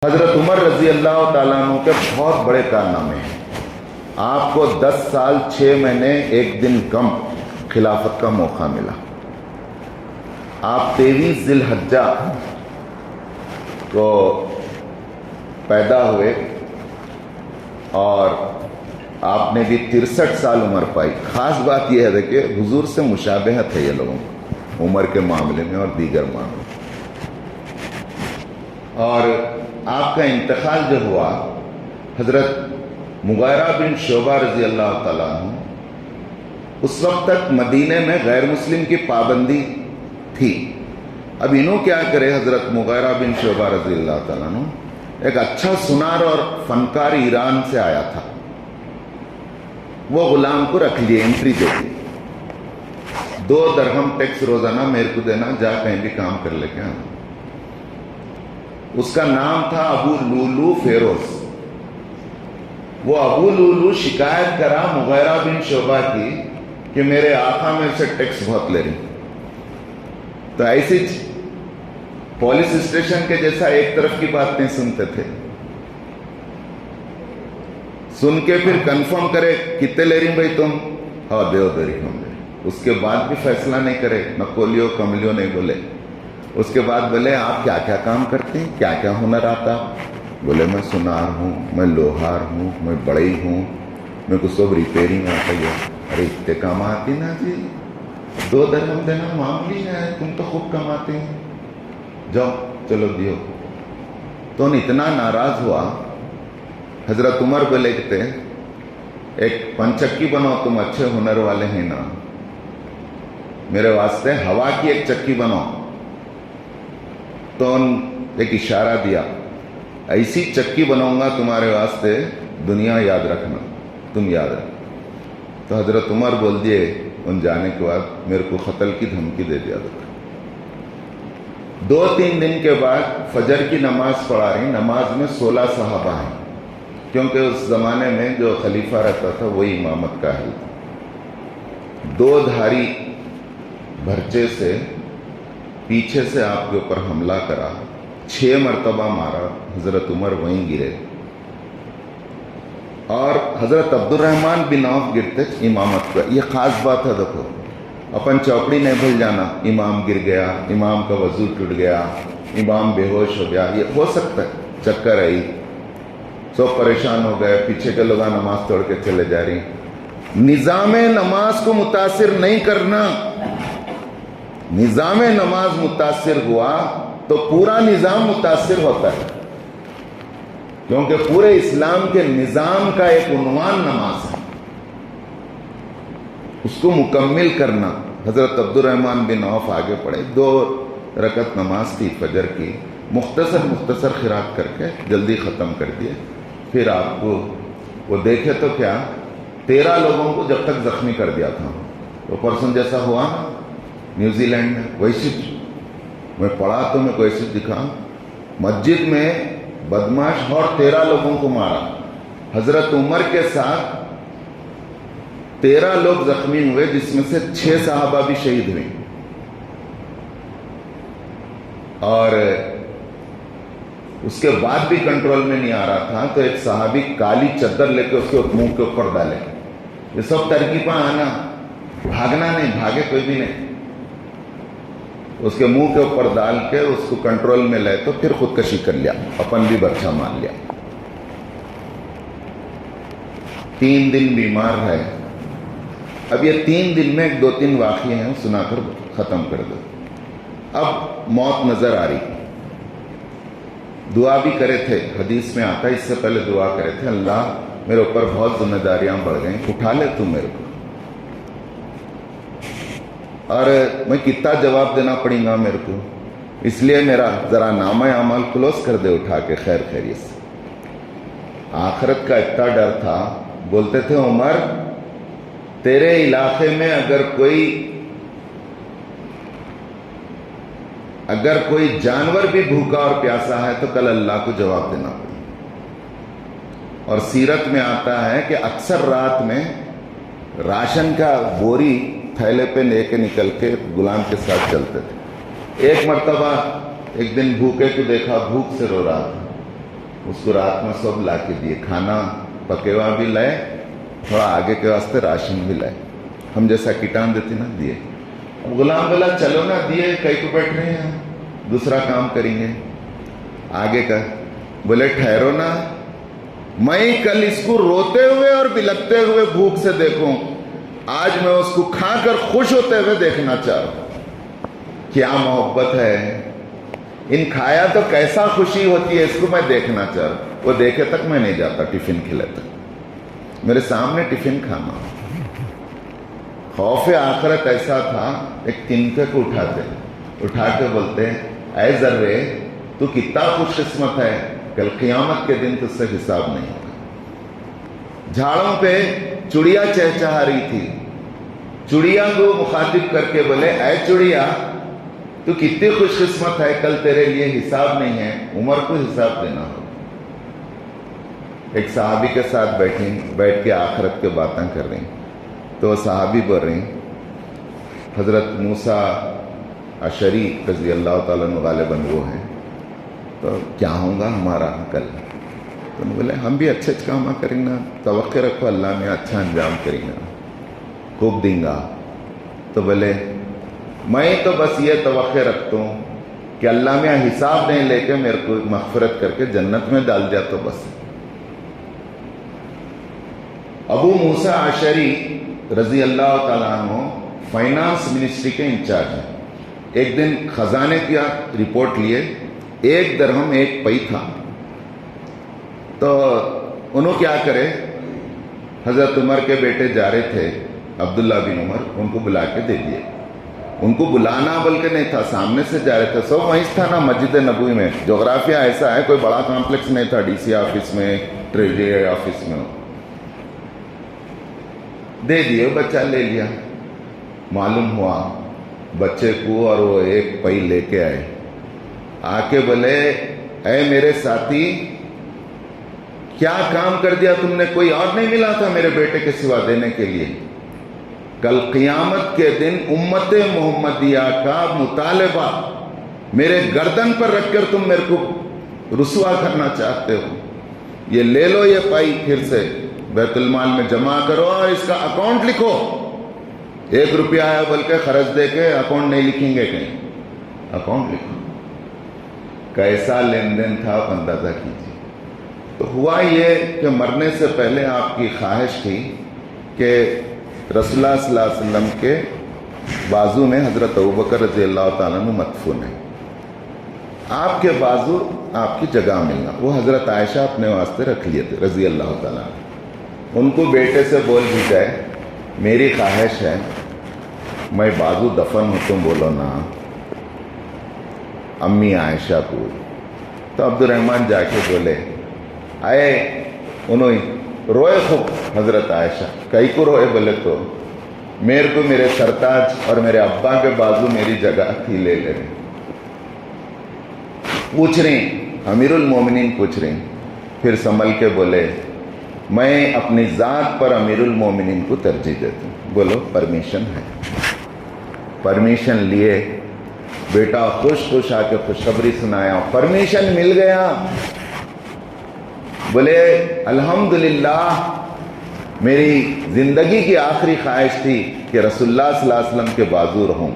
حضرت عمر رضی اللہ تعالیٰ عنہ کے بہت بڑے کارنامے ہیں۔ آپ کو 10 سال 6 مہینے 1 دن کم خلافت کا موقع ملا۔ آپ 23 ذی الحجہ کو پیدا ہوئے اور آپ نے بھی 63 سال عمر پائی۔ خاص بات یہ ہے کہ حضور سے مشابہت ہے یہ لوگوں کو عمر کے معاملے میں اور دیگر معاملے میں۔ اور آپ کا انتقال جو ہوا، حضرت مغیرہ بن شعبہ رضی اللہ تعالیٰ عنہ، اس وقت تک مدینے میں غیر مسلم کی پابندی تھی۔ اب انہوں کیا کرے، حضرت مغیرہ بن شعبہ رضی اللہ تعالیٰ عنہ ایک اچھا سنار اور فنکار ایران سے آیا تھا، وہ غلام کو رکھ لیے، انٹری دے دی، 2 درہم ٹیکس روزانہ میرے کو دینا، جا کہیں بھی کام کر لے کے آنا۔ اس کا نام تھا ابو لولو فیروز۔ وہ ابو لولو شکایت کرا مغیرہ بن شعبہ کی کہ میرے آقا میرے سے ٹیکس بہت لے رہی۔ تو ایسی پولیس اسٹیشن کے جیسا ایک طرف کی بات نہیں سنتے تھے، سن کے پھر کنفرم کرے کتنے لے رہی بھائی تم، ہاں دیو دے رہی ہوں گے۔ اس کے بعد بھی فیصلہ نہیں کرے، نکولیو کملیو نہیں بولے۔ اس کے بعد بولے آپ کیا کیا کام کرتے ہیں، کیا کیا ہنر آتا؟ بولے میں سنار ہوں، میں لوہار ہوں، میں بڑئی ہوں، میں کو سب ریپیرنگ آتا ہے۔ ارے اتنے کام آتی نا جی، 2 درہم دینا معاملی ہے، تم تو خوب کماتے ہیں، جاؤ چلو دیو۔ تو اتنا ناراض ہوا، حضرت عمر بولے کہتے ایک پنچکی بناؤ، تم اچھے ہنر والے ہیں نا، میرے واسطے ہوا کی ایک چکی بناؤ۔ تو ایک اشارہ دیا، ایسی چکی بناؤں گا تمہارے واسطے، دنیا یاد رکھنا، تم یاد رکھنا۔ تو حضرت عمر بول دیے ان جانے کے بعد میرے کو قتل کی دھمکی دے دیا۔ 2-3 دن کے بعد فجر کی نماز پڑھا رہی، نماز میں 16 صحابہ ہیں، کیونکہ اس زمانے میں جو خلیفہ رہتا تھا وہی امامت کا اہل تھا۔ 2 دھاری بھرچے سے پیچھے سے آپ کے اوپر حملہ کرا، 6 مرتبہ مارا، حضرت عمر وہیں گرے، اور حضرت عبد الرحمن بن عوف گرتے امامت پر۔ یہ خاص بات ہے، دیکھو اپن چوکڑی نہیں بھول جانا، امام گر گیا، امام کا وضو ٹوٹ گیا، امام بے ہوش ہو گیا، یہ ہو سکتا ہے، چکر آئی، سب پریشان ہو گئے، پیچھے کے لوگ نماز توڑ کے چلے جا رہی۔ نظام نماز کو متاثر نہیں کرنا، نظام نماز متاثر ہوا تو پورا نظام متاثر ہوتا ہے، کیونکہ پورے اسلام کے نظام کا ایک عنوان نماز ہے، اس کو مکمل کرنا۔ حضرت عبد الرحمن بن عوف آگے پڑھے، 2 رکعت نماز تھی فجر کی، مختصر قرات کر کے جلدی ختم کر دیے۔ پھر آپ کو وہ دیکھے تو کیا 13 لوگوں کو جب تک زخمی کر دیا تھا، وہ پرسن جیسا ہوا نا نیوزی لینڈ میں، ویسی میں پڑھا تو میں کو ایسی دکھا، مسجد میں بدماش اور 13 لوگوں کو مارا۔ حضرت عمر کے ساتھ 13 لوگ زخمی ہوئے، جس میں سے 6 صحابہ بھی شہید ہوئے۔ اور اس کے بعد بھی کنٹرول میں نہیں آ رہا تھا، تو ایک صحابی کالی چادر لے کے اس کے منہ کے اوپر ڈالے۔ یہ سب ترکیبیں آنا، بھاگنا نہیں، بھاگے کوئی بھی نہیں، اس کے منہ کے اوپر ڈال کے اس کو کنٹرول میں لے، تو پھر خودکشی کر لیا، اپن بھی برچہ مان لیا۔ 3 دن بیمار ہے۔ اب یہ 3 دن میں 2-3 واقعے ہیں، سنا کر ختم کر دو۔ اب موت نظر آ رہی، دعا بھی کرے تھے، حدیث میں آتا ہے، اس سے پہلے دعا کرے تھے، اللہ میرے اوپر بہت ذمہ داریاں بڑھ گئیں، اٹھا لے تو میرے کو، اور میں کتنا جواب دینا پڑیں گا میرے کو، اس لیے میرا ذرا نامہ اعمال کلوز کر دے اٹھا کے خیر خیریت سے۔ آخرت کا اتنا ڈر تھا، بولتے تھے عمر تیرے علاقے میں اگر کوئی جانور بھی بھوکا اور پیاسا ہے تو کل اللہ کو جواب دینا پڑے۔ اور سیرت میں آتا ہے کہ اکثر رات میں راشن کا بوری تھیلے پہ لے کے نکل کے غلام کے ساتھ چلتے تھے۔ ایک مرتبہ ایک دن بھوکے کو دیکھا، بھوک سے رو رہا تھا، اس کو رات میں سب لا کے دیے, کھانا پکے ہوا بھی لائے, تھوڑا آگے کے واسطے راشن بھی لائے, ہم جیسا کٹان دیتے نا دیے. غلام بولا چلو نا, دیے کئی کو بیٹھ رہے ہیں, دوسرا کام کریں گے آگے کا. بولے ٹھہرو نا, میں کل اس کو روتے ہوئے اور بلکتے ہوئے بھوک سے دیکھوں, آج میں اس کو کھا کر خوش ہوتے ہوئے دیکھنا چاہوں. کیا محبت ہے, ان کھایا تو کیسا خوشی ہوتی ہے, اس کو میں دیکھنا چاہوں. وہ دیکھے تک میں نہیں جاتا ٹفن کھلے تک, میرے سامنے ٹفن کھانا. خوف آخرت ایسا تھا, ایک تنکے کو اٹھا کے بولتے اے ذرے تو کتنا خوش قسمت ہے, کل قیامت کے دن تجھ سے حساب نہیں ہوگا. جھاڑوں پہ چڑیا چہچہا رہی تھی, چڑیا کو مخاطب کر کے بولے اے چڑیا تو کتنی خوش قسمت ہے, کل تیرے لیے حساب نہیں ہے, عمر کو حساب دینا ہوگا. ایک صحابی کے ساتھ بیٹھ کے آخرت کے باتیں کر رہی, تو صحابی بول رہی حضرت موسیٰ اشعری رضی اللہ تعالیٰ عنہ غالباً وہ ہیں, تو کیا ہوگا ہمارا کل. تو بولے ہم بھی اچھے کام کریں گا, توقع رکھو اللہ میں اچھا انجام کریں گا, خوب دیں گا. تو بولے میں تو بس یہ توقع رکھتا ہوں کہ اللہ میں حساب نہیں لے کے میرے کو مغفرت کر کے جنت میں ڈال دیا تو بس. ابو موسیٰ اشعری رضی اللہ تعالیٰ عنہ فائنانس منسٹری کے انچارج ہیں. ایک دن خزانے کی رپورٹ لیے, 1 درہم 1 پئی تھا. تو انہوں کیا کرے, حضرت عمر کے بیٹے جا رہے تھے عبداللہ بن عمر, ان کو بلا کے دے دیے. ان کو بلانا بلکہ نہیں تھا, سامنے سے جا رہے تھے. سب وہیں تھا نا مسجد نبوی میں, جغرافیہ ایسا ہے, کوئی بڑا کمپلیکس نہیں تھا, ڈی سی آفس میں, ٹریجری آفس میں. دے دیے, بچہ لے لیا. معلوم ہوا بچے کو, اور وہ 1 پئی لے کے آئے. آ کے بولے اے میرے ساتھی کیا کام کر دیا تم نے, کوئی اور نہیں ملا تھا میرے بیٹے کے سوا دینے کے لیے. کل قیامت کے دن امت محمدیہ کا مطالبہ میرے گردن پر رکھ کر تم میرے کو رسوا کرنا چاہتے ہو, یہ لے لو, یہ پائی پھر سے بیت المال میں جمع کرو اور اس کا اکاؤنٹ لکھو. 1 روپیہ آیا بلکہ خرچ دے کے اکاؤنٹ نہیں لکھیں گے, کہیں اکاؤنٹ لکھو. کیسا لین دین تھا آپ اندازہ کیجیے. تو ہوا یہ کہ مرنے سے پہلے آپ کی خواہش تھی کہ رسول اللہ صلی اللہ علیہ وسلم کے بازو میں حضرت ابوبکر رضی اللہ تعالیٰ عنہ مدفون ہے, آپ کے بازو آپ کی جگہ ملنا. وہ حضرت عائشہ اپنے واسطے رکھ لیے تھے رضی اللہ تعالیٰ عنہ. ان کو بیٹے سے بول بھی جائے میری خواہش ہے میں بازو دفن ہوں, تم بولو نا امی عائشہ کو. تو عبد الرحمن جا کے بولے آئے, انہوں روئے خوب. حضرت عائشہ کئی کو روئے, بولے تو میرے کو میرے سرتاج اور میرے ابا کے بازو میری جگہ تھی, لے لے رہے. پوچھ رہی امیر المومنین پوچھ رہی, پھر سنبھل کے بولے میں اپنی ذات پر امیر المومنین کو ترجیح دیتا ہوں. بولو پرمیشن ہے. پرمیشن لیے, بیٹا خوش آ کے خوشخبری سنایا, پرمیشن مل گیا. بولے الحمدللہ میری زندگی کی آخری خواہش تھی کہ رسول اللہ صلی اللہ علیہ وسلم کے بازو رہوں,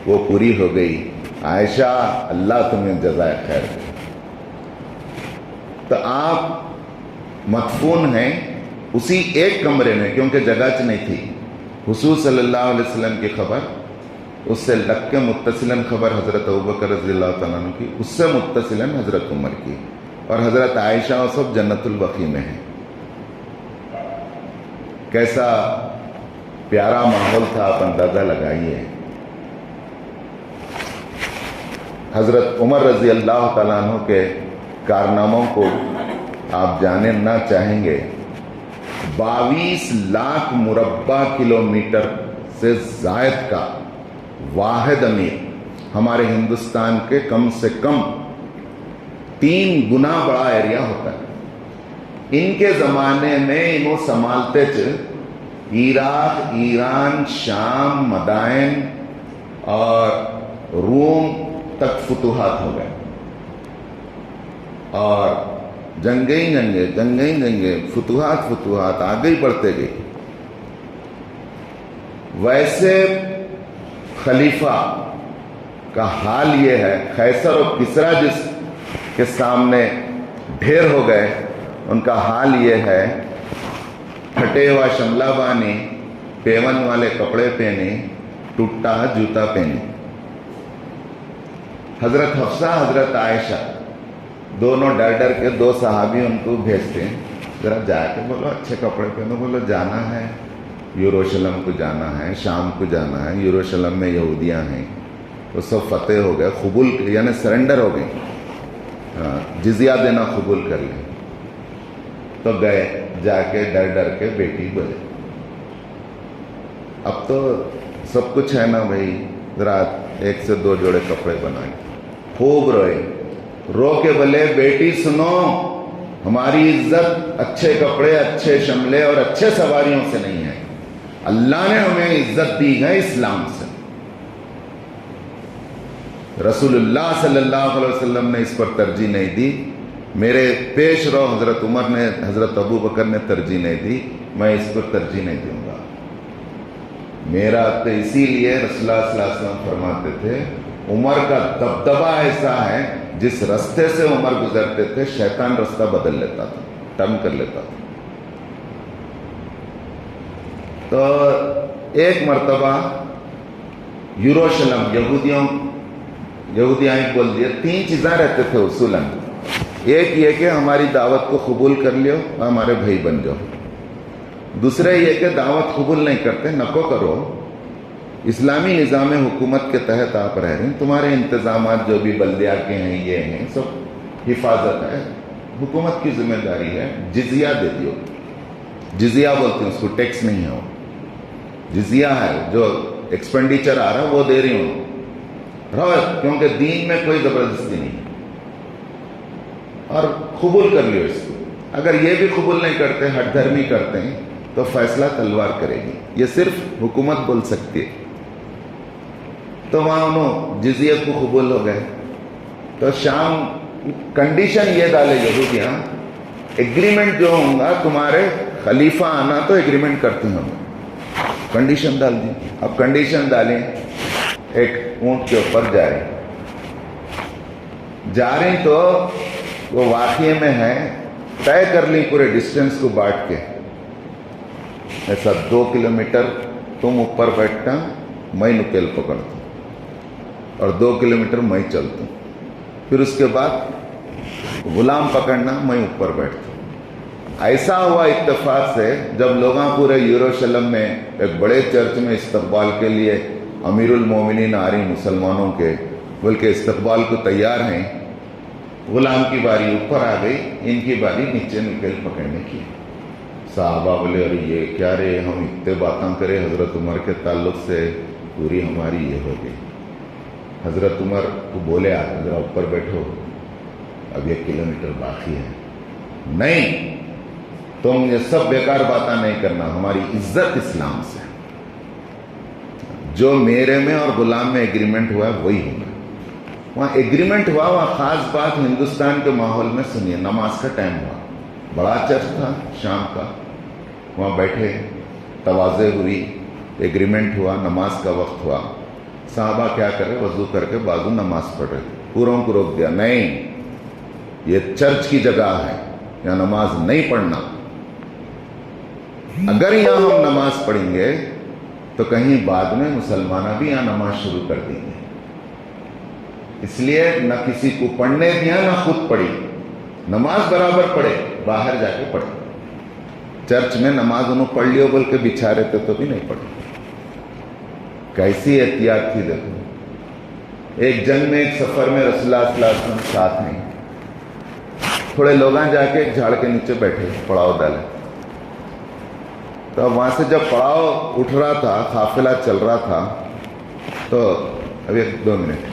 وہ پوری ہو گئی. عائشہ اللہ تمہیں جزائے خیر دے. تو آپ مدفون ہیں اسی ایک کمرے میں, کیونکہ جگہ نہیں تھی. حضور صلی اللہ علیہ وسلم کی خبر, اس سے لگ کے متصلاً خبر حضرت ابوبکر رضی اللہ تعالیٰ عنہ کی, اس سے متصلاً حضرت عمر کی, اور حضرت عائشہ اور سب جنت البقیع میں ہیں. کیسا پیارا ماحول تھا, آپ اندازہ لگائیے. حضرت عمر رضی اللہ تعالیٰ عنہ کے کارناموں کو آپ جاننا نہ چاہیں گے. 22 لاکھ مربع کلومیٹر سے زائد کا واحد امیر, ہمارے ہندوستان کے کم سے کم 3 گنا بڑا ایریا ہوتا ہے. ان کے زمانے میں انہوں سنبھالتے عراق, ایران, شام, مدائن اور روم تک فتوحات ہو گئے, اور جنگیں ہی جنگیں، فتوحات آگے ہی بڑھتے گئے. ویسے خلیفہ کا حال یہ ہے، قیصر و کسریٰ جس کے سامنے ڈھیر ہو گئے، ان کا حال یہ ہے، پھٹے ہوا شملہ بانی، پیون والے کپڑے پہنے، ٹوٹا جوتا پہنے. حضرت حفصہ، حضرت عائشہ دونوں ڈر کے، دو صحابی ان کو بھیجتے ہیں، ذرا جا کے بولو اچھے کپڑے پہنو. بولو جانا ہے یروشلم کو جانا ہے، شام کو جانا ہے، یروشلم میں یہودیاں ہیں، وہ سب فتح ہو گئے، قبول یعنی سرنڈر ہو گئے، جزیہ دینا قبول کر لیں. تو گئے، جا کے ڈر کے بیٹی بولے اب تو سب کچھ ہے نا بھائی، ذرا 1 سے 2 جوڑے کپڑے بنائے. خوب روئے، رو کے بولے بیٹی سنو، ہماری عزت اچھے کپڑے، اچھے شملے اور اچھے سواریوں سے نہیں ہے، اللہ نے ہمیں عزت دی ہے اسلام سے. رسول اللہ صلی اللہ علیہ وسلم نے اس پر ترجیح نہیں دی، میرے پیش رو حضرت عمر نے، حضرت ابو بکر نے ترجیح نہیں دی، میں اس پر ترجیح نہیں دوں گا. میرا تو اسی لیے رسول اللہ صلی اللہ علیہ وسلم فرماتے تھے، عمر کا دبدبہ ایسا ہے، جس رستے سے عمر گزرتے تھے شیطان رستہ بدل لیتا تھا، ٹرن کر لیتا تھا. تو ایک مرتبہ یروشلم، یہودیاں بول دیا، 3 چیزیں رہتے تھے اصولاً. ایک یہ کہ ہماری دعوت کو قبول کر لیو اور ہمارے بھائی بن جاؤ. دوسرے یہ کہ دعوت قبول نہیں کرتے، نکو کرو، اسلامی نظام حکومت کے تحت آپ رہ رہے ہیں، تمہارے انتظامات جو بھی بلدیہ کے ہیں، یہ ہیں، سب حفاظت ہے، حکومت کی ذمہ داری ہے، جزیہ دے دیو. جزیہ بولتے ہیں اس کو، ٹیکس نہیں ہے، وہ جزیہ ہے، جو ایکسپینڈیچر آ رہا ہے وہ دے رہی ہوں رہو، کیونکہ دین میں کوئی زبردستی نہیں. اور قبول کر لیو اس کو. اگر یہ بھی قبول نہیں کرتے، ہٹ دھرمی کرتے ہیں، تو فیصلہ تلوار کرے گی. یہ صرف حکومت بول سکتی ہے. تو وہاں انہوں جزیت کو قبول ہو گئے. تو شام کنڈیشن یہ ڈالے یہودیاں، ایگریمنٹ جو ہوں گا، تمہارے خلیفہ آنا تو ایگریمنٹ کرتے ہیں. کنڈیشن ڈال دی. اب کنڈیشن ڈالیں، ایک اونٹ کے اوپر جا رہے تو وہ واقعے میں ہے، طے کر لی پورے ڈسٹینس کو بانٹ کے، ایسا 2 کلومیٹر تم اوپر بیٹھتا، میں نکیل پکڑتا ہوں، اور 2 کلومیٹر میں چلتا ہوں. پھر اس کے بعد غلام پکڑنا، میں اوپر بیٹھتا ہوں. ایسا ہوا اتفاق سے، جب لوگاں پورے یروشلم میں ایک بڑے چرچ میں استقبال کے لیے امیر المومنین آ رہی مسلمانوں کے، بلکہ استقبال کو تیار ہیں، غلام کی باری اوپر آ گئی، ان کی باری نیچے نکیل پکڑنے کی. صحابہ بولے ارے یہ کیا رے، ہم اتنے باتیں کرے حضرت عمر کے تعلق سے، پوری ہماری یہ ہو گئی. حضرت عمر کو بولے آ ذرا اوپر بیٹھو، اب 1 کلومیٹر باقی ہے. نہیں، تم یہ سب بیکار باتیں نہیں کرنا، ہماری عزت اسلام سے، جو میرے میں اور غلام میں ایگریمنٹ ہوا ہے وہی ہوگا. وہاں ایگریمنٹ ہوا. وہاں خاص بات ہندوستان کے ماحول میں سنیے، نماز کا ٹائم ہوا، بڑا چرچ تھا شام کا، وہاں بیٹھے، تواضع ہوئی، ایگریمنٹ ہوا، نماز کا وقت ہوا. صحابہ کیا کرے، وضو کر کے بازو نماز پڑھ رہے تھے. پوروں کو روک دیا، نہیں، یہ چرچ کی جگہ ہے، یہاں نماز نہیں پڑھنا. اگر یہاں ہم نماز پڑھیں گے تو کہیں بعد میں مسلمانہ بھی یہاں نماز شروع کر دیں گے. اس لیے نہ کسی کو پڑھنے دیا، نہ خود پڑھی. نماز برابر پڑھے، باہر جا کے پڑھے. چرچ میں نماز انہوں پڑھ لیو بول کے بچھا رہے تھے تو بھی نہیں پڑھے. کیسی احتیاط تھی دیکھو. ایک جنگ میں، ایک سفر میں رسول اللہ صلی اللہ علیہ وسلم ساتھ ہیں. تھوڑے لوگاں جا کے ایک جھاڑ کے نیچے بیٹھے، پڑاؤ ڈالے. تو وہاں سے جب پڑاؤ اٹھ رہا تھا، قافلہ چل رہا تھا، تو ابھی 2 منٹ.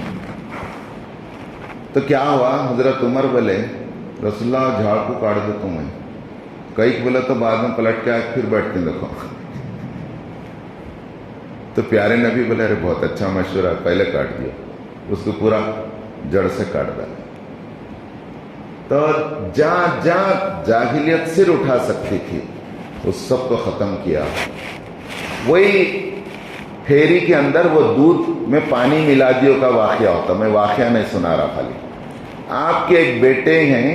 تو کیا ہوا، حضرت عمر بولے رسول اللہ جھاڑ کو کاٹ دے تمہیں. کئی بولے تو بعد میں پلٹ کے پھر بیٹھتے ہیں دیکھو. تو پیارے نبی بولے ارے بہت اچھا مشورہ ہے، پہلے کاٹ دیا. اس کو پورا جڑ سے کاٹ ڈالا. تو جہاں جہاں جاہلیت سر اٹھا سکتی تھی اس سب کو ختم کیا. وہی پھیری کے اندر وہ دودھ میں پانی ملا دیو کا واقعہ ہوتا. میں واقعہ نہیں سنا رہا خالی. آپ کے ایک بیٹے ہیں,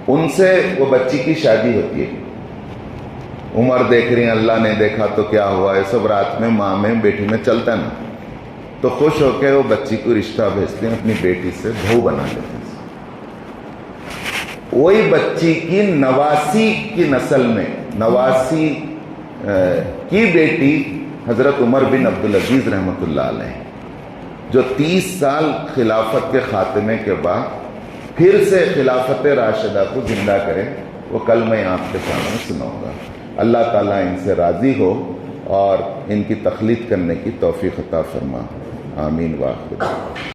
ان سے وہ بچی کی شادی ہوتی ہے. عمر دیکھ رہی ہیں, اللہ نے دیکھا تو کیا ہوا, یہ سب رات میں ماں میں بیٹی میں چلتا نا. تو خوش ہو کے وہ بچی کو رشتہ بھیجتے ہیں, اپنی بیٹی سے بہو بنا لیتے ہیں. وہی بچی کی نواسی کی نسل میں, نواسی کی بیٹی حضرت عمر بن عبدالعزیز رحمۃ اللہ علیہ, جو 30 سال خلافت کے خاتمے کے بعد پھر سے خلافت راشدہ کو زندہ کرے. وہ کل میں آپ کے سامنے سناؤں گا. اللہ تعالیٰ ان سے راضی ہو اور ان کی تخلیق کرنے کی توفیق عطا فرما. آمین. واخر